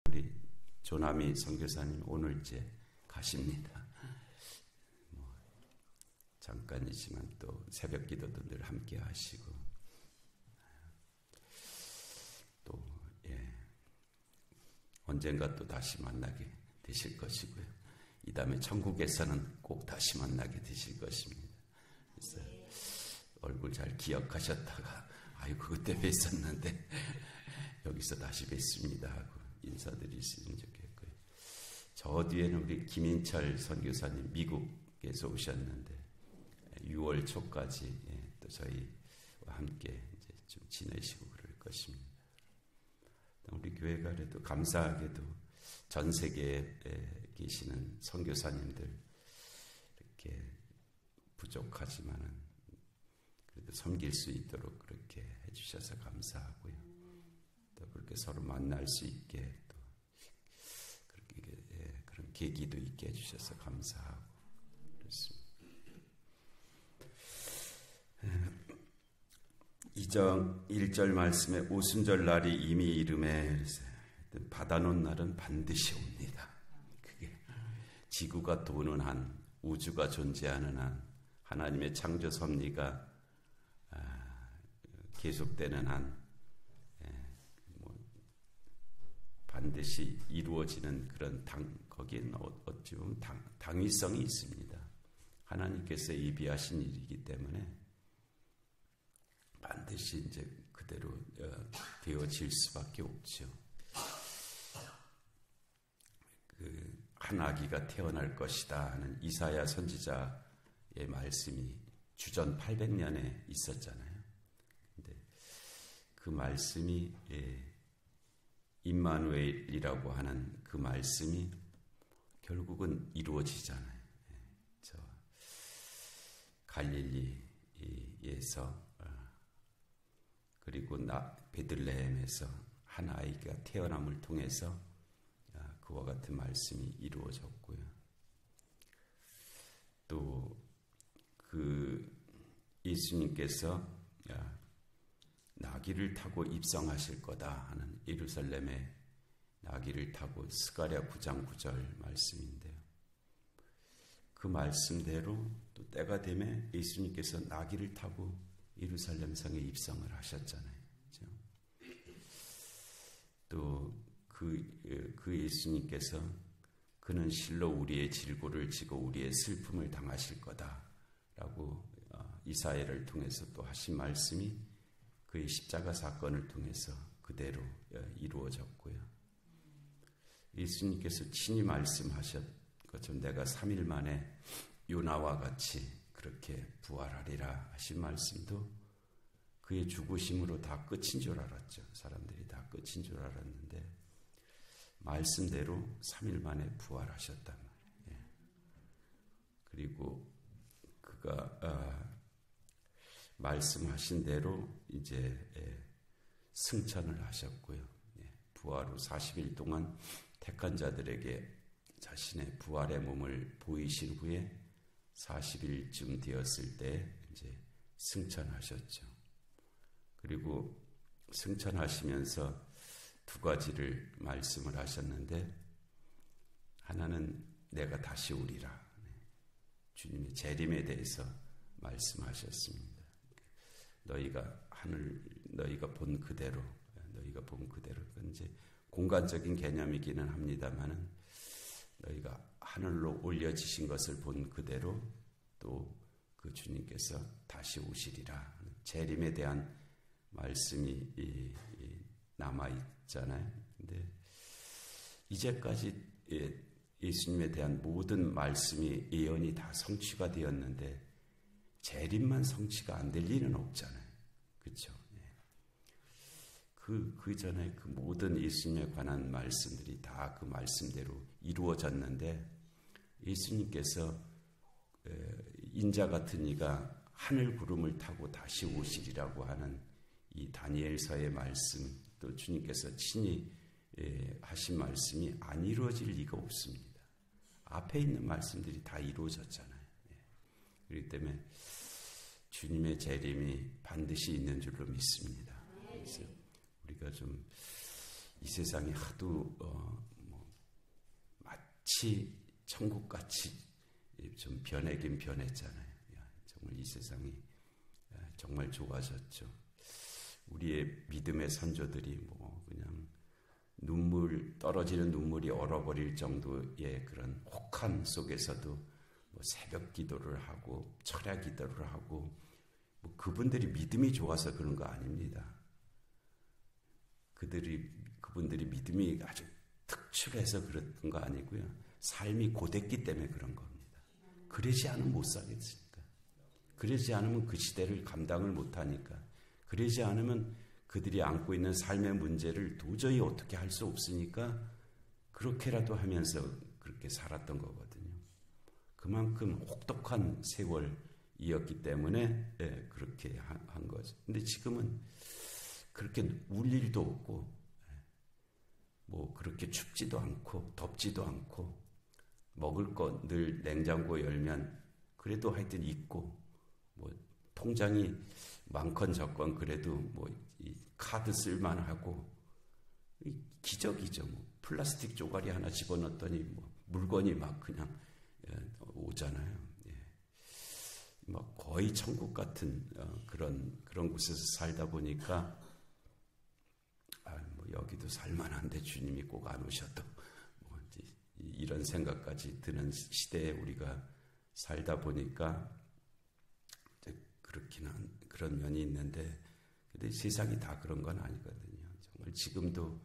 우리 조남희 선교사님 오늘 이제 가십니다. 잠깐이지만 또 새벽 기도도 늘 함께 하시고 또 언젠가 또 다시 만나게 되실 것이고요. 이 다음에 천국에서는 꼭 다시 만나게 되실 것입니다. 그래서 얼굴 잘 기억하셨다가 아이고 그때 뵀었는데 여기서 다시 뵙습니다 하고 인사드리시면 좋겠고요. 저 뒤에는 우리 김인철 선교사님 미국에서 오셨는데 6월 초까지 또 저희와 함께 이제 좀 지내시고 그럴 것입니다. 우리 교회가 그래도 감사하게도 전 세계에 계시는 선교사님들 이렇게 부족하지만은 그래도 섬길 수 있도록 그렇게 해주셔서 감사하고요. 또 그렇게 서로 만날 수 있게 또 그렇게 그런 계기도 있게 해주셔서 감사하고 그렇습니다. 2장 1절 말씀에 오순절 날이 이미 이름에 받아놓은 날은 반드시 옵니다. 그게 지구가 도는 한, 우주가 존재하는 한, 하나님의 창조 섭리가 계속되는 한 반드시 이루어지는 그런 거기에는 어찌 보면 당위성이 있습니다. 하나님께서 예비하신 일이기 때문에 반드시 이제 그대로 되어질 수밖에 없죠. 한 아기가 태어날 것이다 하는 이사야 선지자의 말씀이 주전 800년에 있었잖아요. 근데 그 말씀이 임마누엘이라고 하는 그 말씀이 결국은 이루어지잖아요. 저 갈릴리에서 그리고 베들레헴에서 한 아이가 태어남을 통해서 그와 같은 말씀이 이루어졌고요. 또 그 예수님께서 나귀를 타고 입성하실 거다 하는 예루살렘에 나귀를 타고 스가랴 9장 9절 말씀인데요. 그 말씀대로 또 때가 되면 예수님께서 나귀를 타고 예루살렘 성에 입성을 하셨잖아요. 그렇죠? 또 그 예수님께서 그는 실로 우리의 질고를 지고 우리의 슬픔을 당하실 거다라고 이사야를 통해서 또 하신 말씀이 그의 십자가 사건을 통해서 그대로 이루어졌고요. 예수님께서 친히 말씀하셨 것처럼 내가 3일 만에 요나와 같이 그렇게 부활하리라 하신 말씀도 그의 죽으심으로 다 끝인 줄 알았죠. 사람들이 다 끝인 줄 알았는데 말씀대로 3일 만에 부활하셨단 말이에요. 그리고 그가 말씀하신 대로 이제 승천을 하셨고요. 부활 후 40일 동안 택한 자들에게 자신의 부활의 몸을 보이신 후에 40일쯤 되었을 때 이제 승천하셨죠. 그리고 승천하시면서 두 가지를 말씀을 하셨는데 하나는 내가 다시 오리라. 주님의 재림에 대해서 말씀하셨습니다. 너희가 본 그대로 이제 공간적인 개념이기는 합니다만은 너희가 하늘로 올려지신 것을 본 그대로 또 그 주님께서 다시 오시리라. 재림에 대한 말씀이 남아 있잖아요. 근데 이제까지 예수님에 대한 모든 말씀이 예언이 다 성취가 되었는데 재림만 성취가 안 될 리는 없잖아요. 그렇죠? 그 전에 그 모든 예수님에 관한 말씀들이 다 그 말씀대로 이루어졌는데 예수님께서 인자 같은 이가 하늘 구름을 타고 다시 오시리라고 하는 이 다니엘서의 말씀 또 주님께서 친히 하신 말씀이 안 이루어질 리가 없습니다. 앞에 있는 말씀들이 다 이루어졌잖아요. 그렇기 때문에 주님의 재림이 반드시 있는 줄로 믿습니다. 그래서 우리가 좀 이 세상이 하도 마치 천국같이 좀 변하긴 변했잖아요. 정말 이 세상이 정말 좋아졌죠. 우리의 믿음의 선조들이 뭐 그냥 떨어지는 눈물이 얼어버릴 정도의 그런 혹한 속에서도 뭐 새벽 기도를 하고 철야 기도를 하고, 뭐 그분들이 믿음이 좋아서 그런 거 아닙니다. 그분들이 믿음이 아주 특출해서 그런 거 아니고요. 삶이 고됐기 때문에 그런 겁니다. 그러지 않으면 못 살겠으니까. 그러지 않으면 그 시대를 감당을 못하니까. 그러지 않으면 그들이 안고 있는 삶의 문제를 도저히 어떻게 할 수 없으니까 그렇게라도 하면서 그렇게 살았던 거거든요. 그만큼 혹독한 세월이었기 때문에 그렇게 한 거죠. 근데 지금은 그렇게 울 일도 없고, 뭐 그렇게 춥지도 않고 덥지도 않고, 먹을 거 늘 냉장고 열면 그래도 하여튼 있고, 뭐 통장이 많건 적건 그래도 뭐 이 카드 쓸만하고, 기적이죠. 뭐 플라스틱 조가리 하나 집어넣었더니 뭐 물건이 막 그냥 오잖아요. 뭐 거의 천국 같은 그런 곳에서 살다 보니까 뭐 여기도 살만한데 주님이 꼭 안 오셔도 뭐 이런 생각까지 드는 시대에 우리가 살다 보니까 그렇긴 한 그런 면이 있는데, 근데 세상이 다 그런 건 아니거든요. 정말 지금도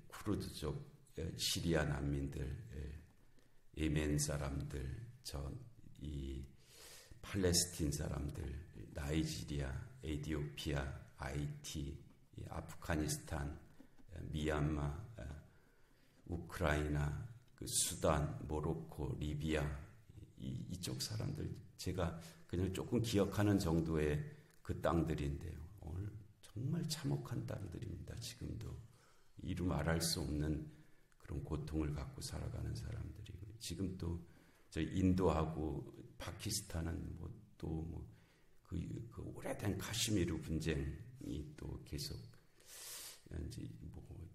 쿠르드족 시리아 난민들, 예멘 사람들, 이 팔레스틴 사람들, 나이지리아, 에티오피아, 하이티, 아프가니스탄, 미얀마, 우크라이나, 수단, 모로코, 리비아, 이쪽 사람들 제가 그냥 조금 기억하는 정도의 그 땅들인데요. 오늘 정말 참혹한 땅들입니다. 지금도 이루 말할 수 없는 그런 고통을 갖고 살아가는 사람들이고, 지금 또 저 인도하고 파키스탄은 그 오래된 카슈미르 분쟁이 또 계속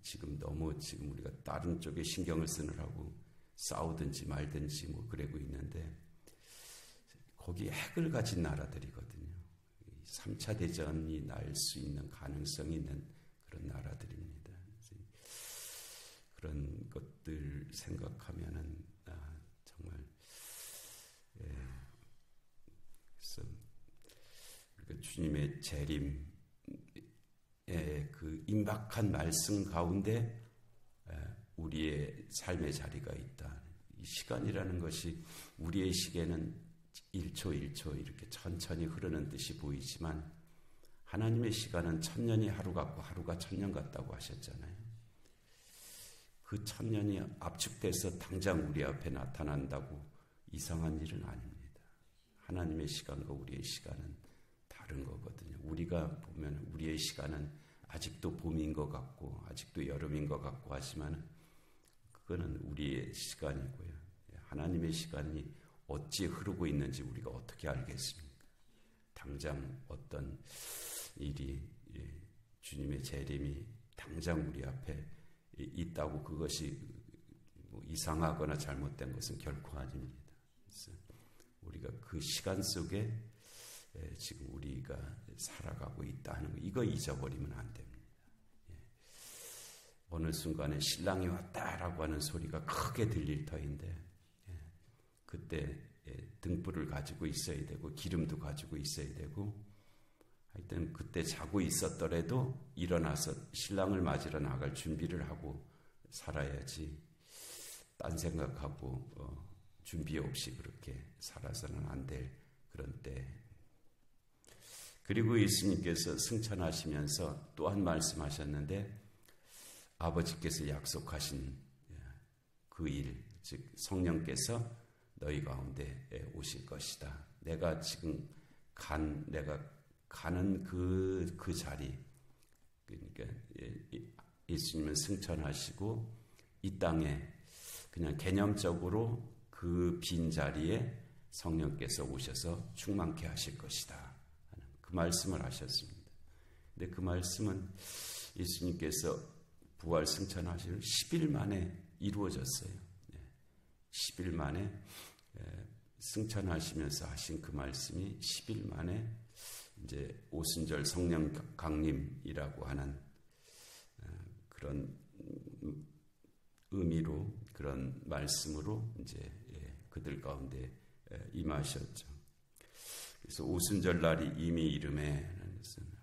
지금 우리가 다른 쪽에 신경을 쓰느라고 싸우든지 말든지 뭐 그러고 있는데, 거기 핵을 가진 나라들이거든요. 3차 대전이 날 수 있는 가능성이 있는 그런 나라들입니다. 그런 것들 생각하면은 정말 그래서 우리가 주님의 재림의 그 임박한 말씀 가운데 우리의 삶의 자리가 있다. 이 시간이라는 것이 우리의 시계는 1초 1초 이렇게 천천히 흐르는 듯이 보이지만, 하나님의 시간은 1000년이 하루 같고 하루가 1000년 같다고 하셨잖아요. 그 1000년이 압축돼서 당장 우리 앞에 나타난다고 이상한 일은 아닙니다. 하나님의 시간과 우리의 시간은 다른 거거든요. 우리가 보면 우리의 시간은 아직도 봄인 것 같고 아직도 여름인 것 같고 하지만 그거는 우리의 시간이고요. 하나님의 시간이 어찌 흐르고 있는지 우리가 어떻게 알겠습니까? 당장 어떤 일이, 주님의 재림이 당장 우리 앞에 있다고 그것이 뭐 이상하거나 잘못된 것은 결코 아닙니다. 그래서 우리가 그 시간 속에 지금 우리가 살아가고 있다 하는 거, 이거 잊어버리면 안 됩니다. 어느 순간에 신랑이 왔다라고 하는 소리가 크게 들릴 터인데, 그때 등불을 가지고 있어야 되고 기름도 가지고 있어야 되고, 하여튼 그때 자고 있었더라도 일어나서 신랑을 맞으러 나갈 준비를 하고 살아야지, 딴 생각하고 준비 없이 그렇게 살아서는 안 될 그런 때. 그리고 예수님께서 승천하시면서 또한 말씀하셨는데, 아버지께서 약속하신 그 일, 즉 성령께서 너희 가운데 오실 것이다. 내가 지금 내가 가는 그 자리, 그러니까 예수님은 승천하시고 이 땅에 그냥 개념적으로 그 빈 자리에 성령께서 오셔서 충만케 하실 것이다 하는 그 말씀을 하셨습니다. 근데 그 말씀은 예수님께서 부활 승천하시는 10일 만에 이루어졌어요. 10일 만에 승천하시면서 하신 그 말씀이 10일 만에 이제 오순절 성령 강림이라고 하는 그런 의미로, 그런 말씀으로 이제 그들 가운데 임하셨죠. 그래서 오순절 날이 이미 이름에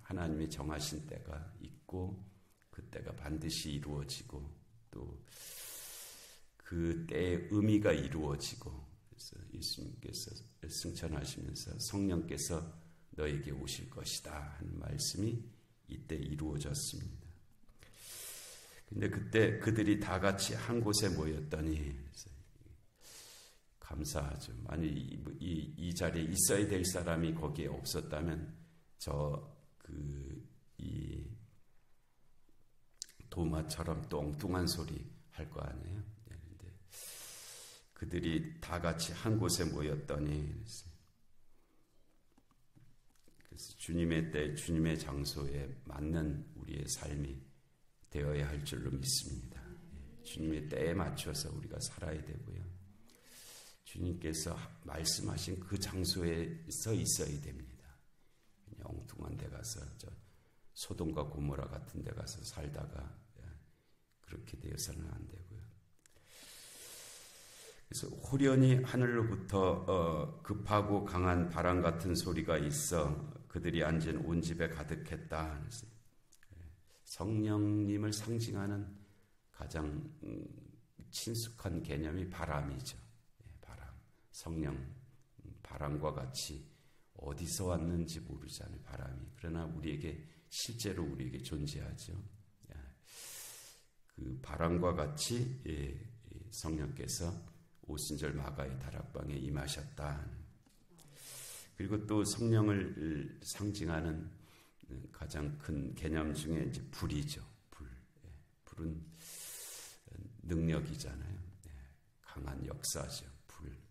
하나님이 정하신 때가 있고 그 때가 반드시 이루어지고 또 그 때의 의미가 이루어지고, 그래서 예수님께서 승천하시면서 성령께서 너에게 오실 것이다 하는 말씀이 이때 이루어졌습니다. 근데 그때 그들이 다 같이 한 곳에 모였더니, 감사하죠. 만약 이 자리에 있어야 될 사람이 거기에 없었다면 이 도마처럼 또 엉뚱한 소리 할 거 아니에요. 그런데 그들이 다 같이 한 곳에 모였더니, 그래서 주님의 때, 주님의 장소에 맞는 우리의 삶이 되어야 할 줄로 믿습니다. 주님의 때에 맞춰서 우리가 살아야 되고요. 주님께서 말씀하신 그 장소에 서 있어야 됩니다. 그냥 엉뚱한 데 가서 소돔과 고모라 같은 데 가서 살다가 그렇게 되어서는 안 되고요. 그래서 호련히 하늘로부터 급하고 강한 바람 같은 소리가 있어 그들이 앉은 온 집에 가득했다. 성령님을 상징하는 가장 친숙한 개념이 바람이죠. 바람, 성령, 바람과 같이 어디서 왔는지 모르잖아요. 바람이. 그러나 실제로 우리에게 존재하죠. 그 바람과 같이 성령께서 오순절 마가의 다락방에 임하셨다. 그리고 또 성령을 상징하는 가장 큰 개념 중에 이제 불이죠. 불은 능력이잖아요. 강한 역사죠.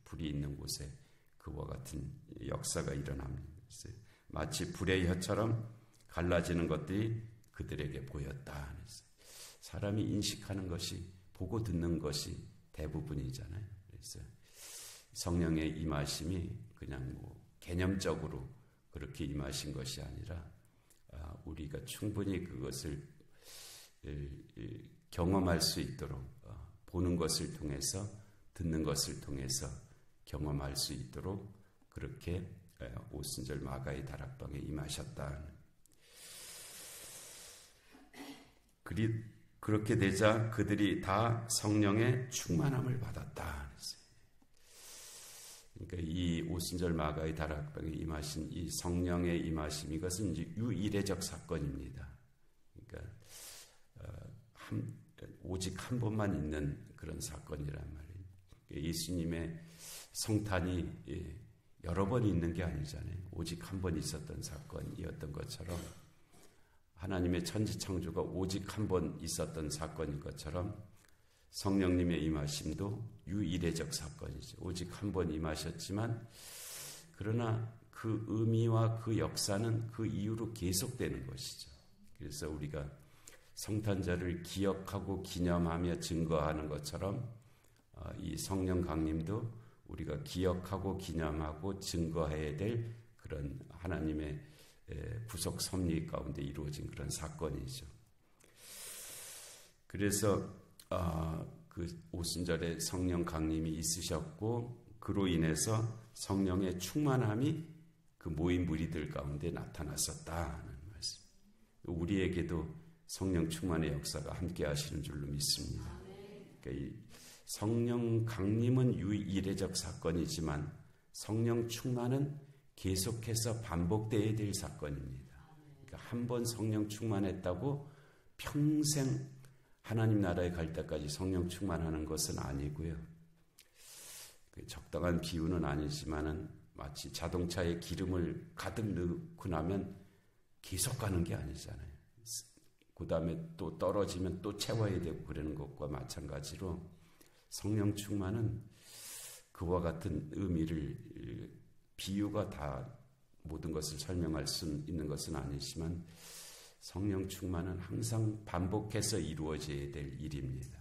불이 있는 곳에 그와 같은 역사가 일어납니다. 마치 불의 혀처럼 갈라지는 것들이 그들에게 보였다. 사람이 인식하는 것이, 보고 듣는 것이 대부분이잖아요. 그래서 성령의 임하심이 그냥 개념적으로 그렇게 임하신 것이 아니라 우리가 충분히 그것을 경험할 수 있도록, 보는 것을 통해서, 듣는 것을 통해서 경험할 수 있도록 그렇게 오순절 마가의 다락방에 임하셨다. 그렇게 되자 그들이 다 성령의 충만함을 받았다. 그러니까 이 오순절 마가의 다락방에 임하신 이 성령의 임하심, 이것은 이제 유일회적 사건입니다. 그러니까 오직 한 번만 있는 그런 사건이란 말이에요. 예수님의 성탄이 여러 번 있는 게 아니잖아요. 오직 한 번 있었던 사건이었던 것처럼, 하나님의 천지창조가 오직 한 번 있었던 사건인 것처럼 성령님의 임하심도 유일회적 사건이죠. 오직 한 번 임하셨지만, 그러나 그 의미와 그 역사는 그 이후로 계속되는 것이죠. 그래서 우리가 성탄절을 기억하고 기념하며 증거하는 것처럼 이 성령 강림도 우리가 기억하고 기념하고 증거해야 될 그런 하나님의 구속 섭리 가운데 이루어진 그런 사건이죠. 그래서 그 오순절에 성령 강림이 있으셨고, 그로 인해서 성령의 충만함이 그 모인 무리들 가운데 나타났었다는 말씀. 우리에게도 성령 충만의 역사가 함께 하시는 줄로 믿습니다. 그러니까 이 성령 강림은 유일회적 사건이지만 성령 충만은 계속해서 반복되어야 될 사건입니다. 그러니까 한 번 성령 충만했다고 평생 하나님 나라에 갈 때까지 성령 충만하는 것은 아니고요. 적당한 비유는 아니지만은 마치 자동차에 기름을 가득 넣고 나면 계속 가는 게 아니잖아요. 그 다음에 또 떨어지면 또 채워야 되고 그러는 것과 마찬가지로 성령 충만은 그와 같은 의미를, 비유가 다 모든 것을 설명할 수 있는 것은 아니지만 성령 충만은 항상 반복해서 이루어져야 될 일입니다.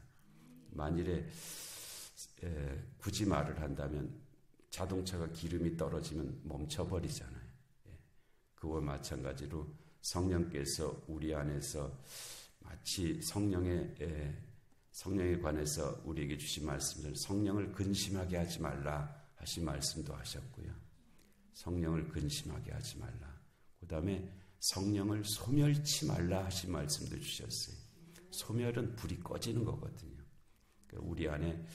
만일에 굳이 말을 한다면 자동차가 기름이 떨어지면 멈춰버리잖아요. 그와 마찬가지로 성령께서 우리 안에서 마치 성령에 관해서 우리에게 주신 말씀들, 성령을 근심하게 하지 말라 하신 말씀도 하셨고요. 성령을 근심하게 하지 말라. 그 다음에 성령을 소멸치 말라 하신 말씀도 주셨어요. 소멸은 불이 꺼지는 거거든요. 그러니까 우리 안에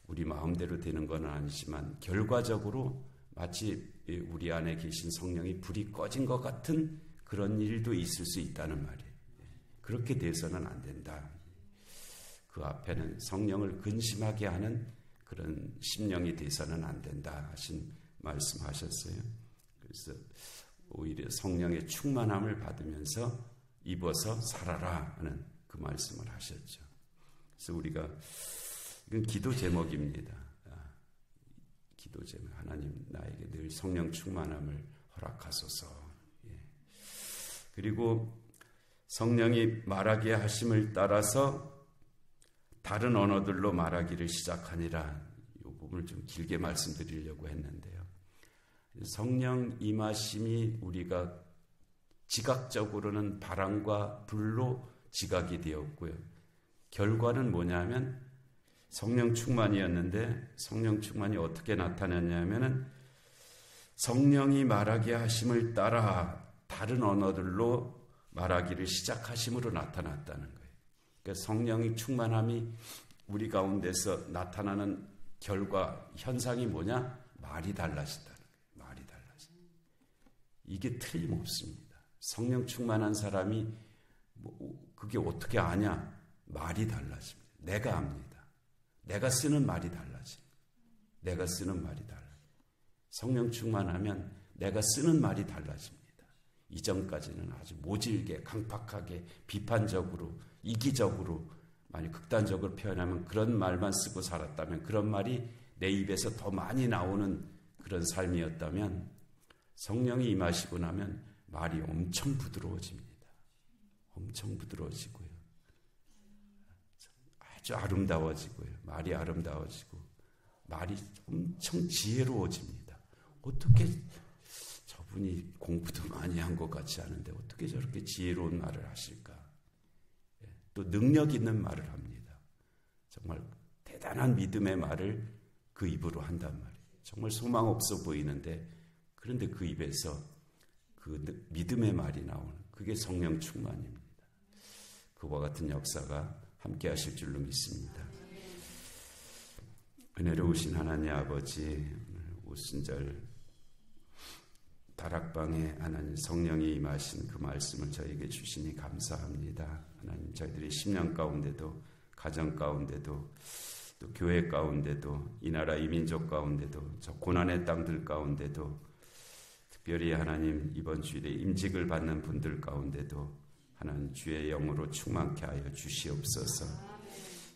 우리 마음대로 되는 건 아니지만 결과적으로 마치 우리 안에 계신 성령이 불이 꺼진 것 같은 그런 일도 있을 수 있다는 말이에요. 그렇게 돼서는 안 된다. 그 앞에는 성령을 근심하게 하는 그런 심령이 돼서는 안 된다 하신 말씀하셨어요. 그래서 오히려 성령의 충만함을 받으면서 입어서 살아라 하는 그 말씀을 하셨죠. 그래서 우리가 이건 기도 제목입니다. 기도 제목. 하나님 나에게 늘 성령 충만함을 허락하소서. 그리고 성령이 말하게 하심을 따라서 다른 언어들로 말하기를 시작하니라. 이 부분을 좀 길게 말씀드리려고 했는데요. 성령 임하심이 우리가 지각적으로는 바람과 불로 지각이 되었고요. 결과는 뭐냐면 성령 충만이었는데 성령 충만이 어떻게 나타났냐면은 성령이 말하게 하심을 따라 다른 언어들로 말하기를 시작하심으로 나타났다는 거예요. 그러니까 성령의 충만함이 우리 가운데서 나타나는 결과 현상이 뭐냐? 말이 달라진다는 거예요. 말이 달라진다. 이게 틀림없습니다. 성령 충만한 사람이 그게 어떻게 아냐? 말이 달라집니다. 내가 압니다. 내가 쓰는 말이 달라집니다. 내가 쓰는 말이 달라요. 성령 충만하면 내가 쓰는 말이 달라집니다. 이전까지는 아주 모질게, 강팍하게, 비판적으로, 이기적으로, 많이 극단적으로 표현하면 그런 말만 쓰고 살았다면, 그런 말이 내 입에서 더 많이 나오는 그런 삶이었다면, 성령이 임하시고 나면 말이 엄청 부드러워집니다. 엄청 부드러워지고요. 아주 아름다워지고요. 말이 아름다워지고 말이 엄청 지혜로워집니다. 어떻게 저분이 공부도 많이 한 것 같지 않은데 어떻게 저렇게 지혜로운 말을 하실까? 또 능력 있는 말을 합니다. 정말 대단한 믿음의 말을 그 입으로 한단 말이에요. 정말 소망 없어 보이는데 그런데 그 입에서 그 믿음의 말이 나오는 그게 성령 충만입니다. 그와 같은 역사가 함께 하실 줄로 믿습니다. 은혜로우신 하나님 아버지, 오순절 다락방에 하나님 성령이 임하신 그 말씀을 저에게 주시니 감사합니다. 하나님 저희들의 심령 가운데도 가정 가운데도 또 교회 가운데도 이 나라 이민족 가운데도 저 고난의 땅들 가운데도 특별히 하나님 이번 주일에 임직을 받는 분들 가운데도 하나님 주의 영으로 충만케 하여 주시옵소서.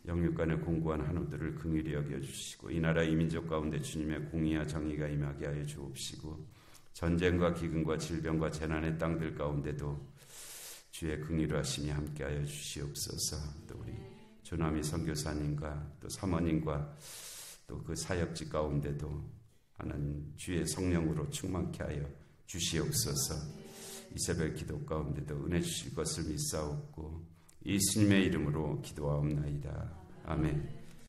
영육간의 공고한 한우들을 긍휼히 여겨주시고 이 나라 이민족 가운데 주님의 공의와 정의가 임하게 하여 주옵시고 전쟁과 기근과 질병과 재난의 땅들 가운데도 주의 긍휼하심이 함께하여 주시옵소서. 또 우리 조남희 선교사님과 또 사모님과 또 그 사역지 가운데도 하나님 주의 성령으로 충만케 하여 주시옵소서. 이 새벽 기도 가운데도 은혜 주실 것을 믿사옵고 예수님의 이름으로 기도하옵나이다. 아멘.